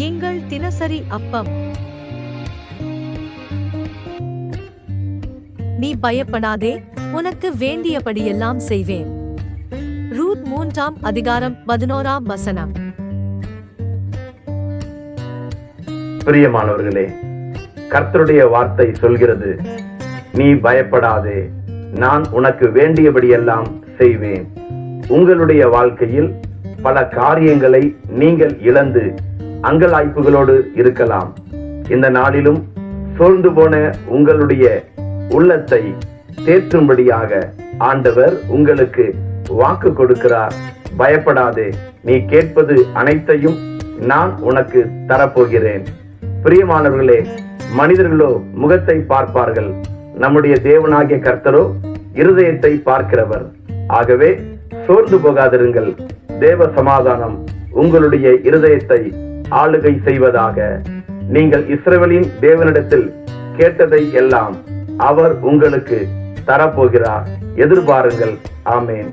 எங்கள் தினசரி அப்பம். நீ பயப்படாதே, உனக்கு வேண்டியபடியெல்லாம் செய்வேன். ரூத் 3ஆம் அதிகாரம் 11ஆம் வசனம். பிரியமானவர்களே, கர்த்தருடைய வார்த்தை சொல்கிறது, நீ பயப்படாதே, நான் உனக்கு வேண்டியபடியெல்லாம் செய்வேன். உங்களுடைய வாழ்க்கையில் பல காரியங்களை நீங்கள் இழந்து அங்கலாய்ப்புகளோடு இருக்கலாம். இந்த நாளிலும் சோர்ந்து போன உங்களுடைய உள்ளத்தை தேற்றும்படியாக ஆண்டவர் உங்களுக்கு வாக்கு கொடுக்கிறார். பயப்படாதே, நீ கேட்பது அனைத்தையும் நான் உனக்கு தரப்போகிறேன். பிரியமானவர்களே, மனிதர்களோ முகத்தை பார்ப்பார்கள், நம்முடைய தேவனாகிய கர்த்தரோ இருதயத்தை பார்க்கிறவர். ஆகவே சோர்ந்து போகாதிருங்கள். தேவ சமாதானம் உங்களுடைய இருதயத்தை ஆளுகை செய்வதாக. நீங்கள் இஸ்ரவேலின் தேவனிடத்தில் கேட்டதை எல்லாம் அவர் உங்களுக்கு தரப்போகிறார். எதிர்பாருங்கள். ஆமென்.